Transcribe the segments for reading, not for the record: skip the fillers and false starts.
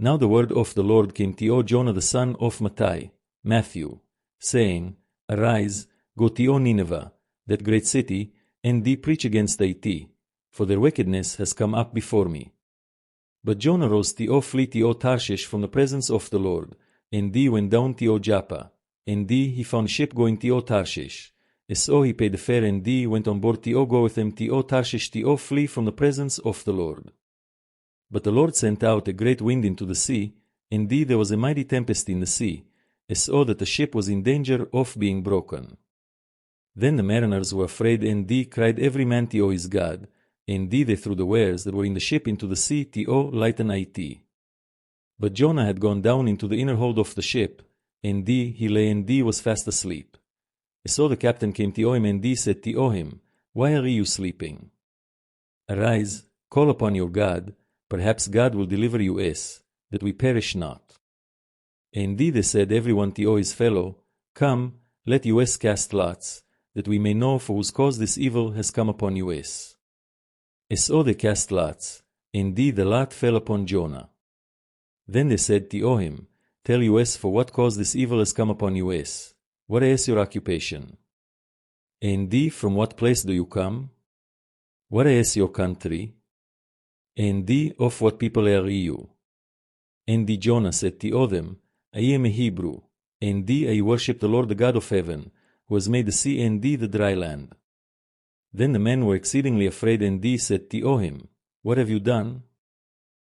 Now the word of the Lord came to Jonah the son of Amittai, Matthew, saying, Arise, go to Nineveh, that great city, and preach against it, for their wickedness has come up before me. But Jonah rose to flee to Tarshish from the presence of the Lord, and went down to Joppa, and he found a ship going to Tarshish. So he paid the fare, and went on board to go with them to Tarshish to flee from the presence of the Lord. But the Lord sent out a great wind into the sea, and there was a mighty tempest in the sea, so that the ship was in danger of being broken. Then the mariners were afraid, and cried every man to his God, and they threw the wares that were in the ship into the sea to lighten it. But Jonah had gone down into the inner hold of the ship, and he lay and was fast asleep. So the captain came to him, and said to him, Why are you sleeping? Arise, call upon your God, perhaps God will deliver you us, that we perish not. And they said every one to his fellow, Come, let us cast lots, that we may know for whose cause this evil has come upon us. So they cast lots, and the lot fell upon Jonah. Then they said to him, Tell us for what cause this evil has come upon us. What is your occupation? And from what place do you come? What is your country? And of what people are you? And Jonah said to them, I am a Hebrew, and I worship the Lord the God of heaven, who has made the sea and the dry land. Then the men were exceedingly afraid, and said to him, What have you done?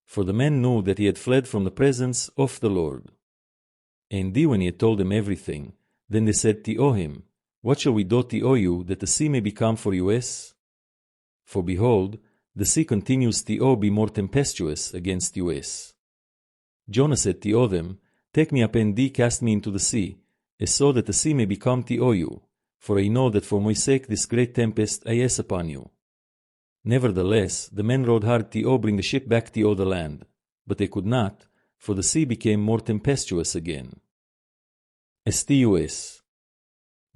For the men knew that he had fled from the presence of the Lord. And when he had told them everything, then they said to him, What shall we do to you, that the sea may be calm for us? For behold, the sea continues to be more tempestuous against us. Jonah said to them, Take me up and cast me into the sea, so that the sea may be calm to you, for I know that for my sake this great tempest is upon you. Nevertheless, the men rowed hard to bring the ship back to the land, but they could not, for the sea became more tempestuous again. S.T.U.S.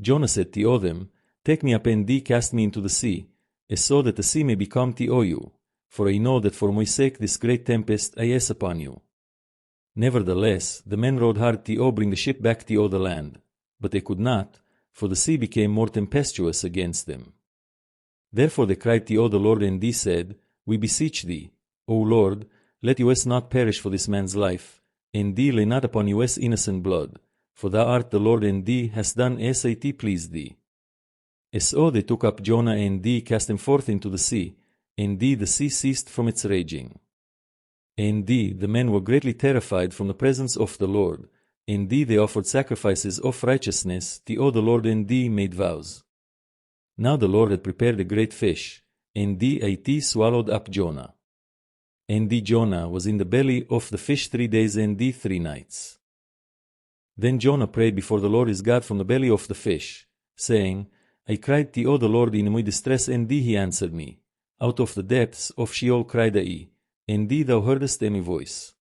Jonah said to them, Take me up and cast me into the sea, so that the sea may be calm to you, for I know that for my sake this great tempest is upon you. Nevertheless, the men rowed hard to bring the ship back to the land, but they could not, for the sea became more tempestuous against them. Therefore they cried to the Lord, and said, We beseech thee, O Lord, let us not perish for this man's life, and lay not upon us innocent blood, for thou art the Lord, and hast done as it pleased thee. So they took up Jonah, and cast him forth into the sea, and the sea ceased from its raging. And the men were greatly terrified from the presence of the Lord, and they offered sacrifices of righteousness to the Lord, and made vows. Now the Lord had prepared a great fish, and it swallowed up Jonah. And Jonah was in the belly of the fish 3 days and 3 nights. Then Jonah prayed before the Lord his God from the belly of the fish, saying, I cried to the Lord in my distress, and he answered me. Out of the depths of Sheol cried I, and thou heardest my voice.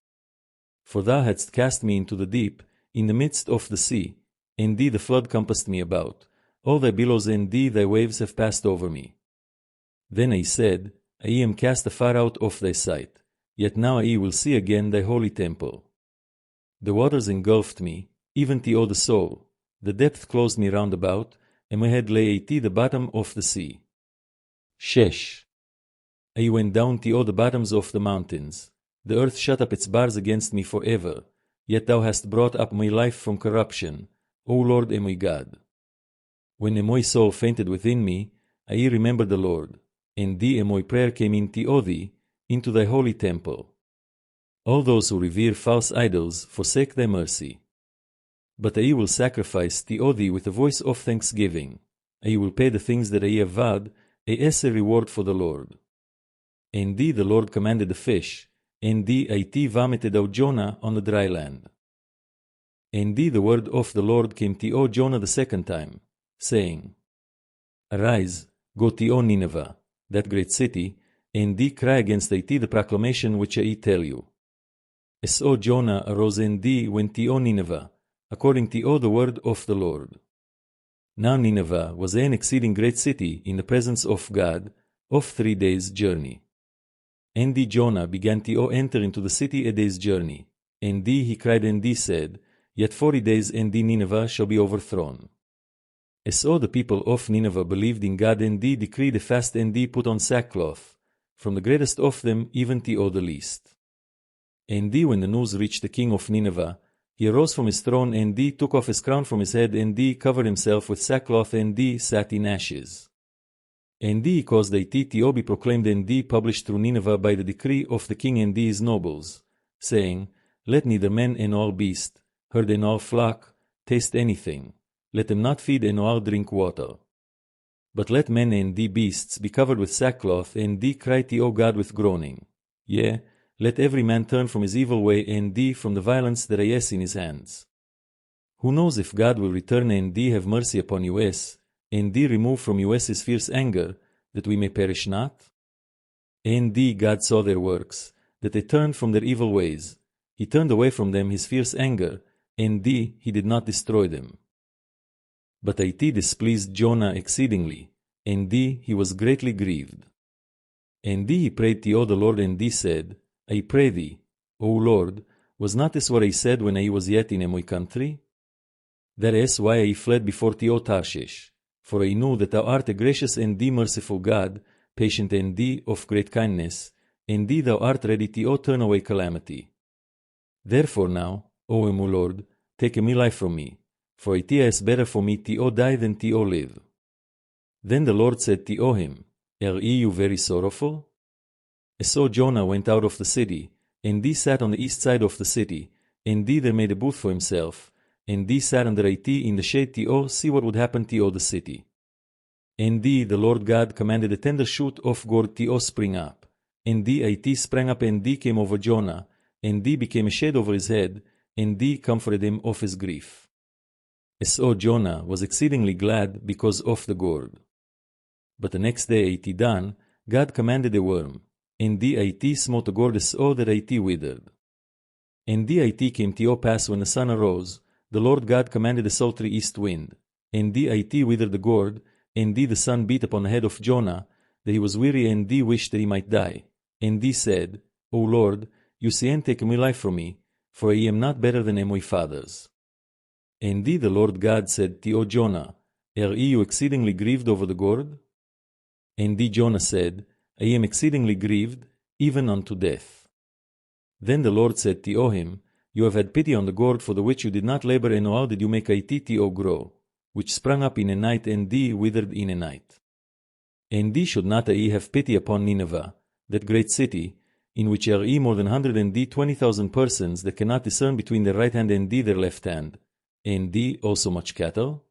For thou hadst cast me into the deep, in the midst of the sea, and the flood compassed me about. All thy billows and thy waves have passed over me. Then I said, I am cast afar out of thy sight, yet now I will see again thy holy temple. The waters engulfed me, even to the soul. The depth closed me round about, and my head lay at the bottom of the sea. Shesh. I went down to the bottoms of the mountains. The earth shut up its bars against me forever. Yet thou hast brought up my life from corruption, O Lord and my God. When my soul fainted within me, I remembered the Lord, and my prayer came into thee, into thy holy temple. All those who revere false idols forsake thy mercy. But I will sacrifice to thee with a voice of thanksgiving. I will pay the things that I have vowed, as a reward for the Lord. And the Lord commanded the fish, and it vomited out Jonah on the dry land. And the word of the Lord came to Jonah the second time, saying, Arise, go to Nineveh, that great city, and cry against it the proclamation which I tell you. So Jonah arose and went to Nineveh, according to the word of the Lord. Now Nineveh was an exceeding great city in the presence of God, of 3 days' journey. And Jonah began to enter into the city a day's journey, And he cried and said, Yet 40 days and Nineveh shall be overthrown. So the people of Nineveh believed in God and decreed a fast and put on sackcloth, from the greatest of them even to the least. And when the news reached the king of Nineveh, he arose from his throne and took off his crown from his head and covered himself with sackcloth and sat in ashes. And caused that it be proclaimed and published through Nineveh by the decree of the king and his nobles, saying, Let neither man nor beast, herd nor flock, taste anything, let them not feed nor drink water. But let men and beasts be covered with sackcloth and cry to God with groaning. Yea, let every man turn from his evil way and from the violence that is in his hands. Who knows if God will return and have mercy upon us, and remove from us his fierce anger, that we may perish not? And God saw their works, that they turned from their evil ways. He turned away from them his fierce anger, and he did not destroy them. But it displeased Jonah exceedingly, and he was greatly grieved. And he prayed to the Lord, and said, I pray thee, O Lord, was not this what I said when I was yet in my country? That is why I fled before thee, O Tarshish, for I knew that thou art a gracious and merciful God, patient and of great kindness, and thou art ready to turn away calamity. Therefore now, O my Lord, take my life from me, for it is better for me to die than to live. Then the Lord said to him, Are you very sorrowful? So Jonah went out of the city, and sat on the east side of the city, and there made a booth for himself, and sat under it in the shade to see what would happen to the city. And the Lord God commanded a tender shoot of gourd to spring up, and it sprang up and came over Jonah, and became a shade over his head, and comforted him of his grief. So Jonah was exceedingly glad because of the gourd. But the next day it done, God commanded a worm, and it smote the gourd so that it withered. And it came to pass when the sun arose, the Lord God commanded a sultry east wind, and it withered the gourd, and the sun beat upon the head of Jonah, that he was weary and wished that he might die. And said, O Lord, you see and take my life from me, for I am not better than my fathers. And the Lord God said to Jonah, Are you exceedingly grieved over the gourd? And Jonah said, I am exceedingly grieved, even unto death. Then the Lord said to him, You have had pity on the gourd for the which you did not labor, and how did you make it grow, which sprang up in a night and withered in a night. And should not I have pity upon Nineveh, that great city, in which are more than 120,000 persons that cannot discern between their right hand and their left hand, and also much cattle?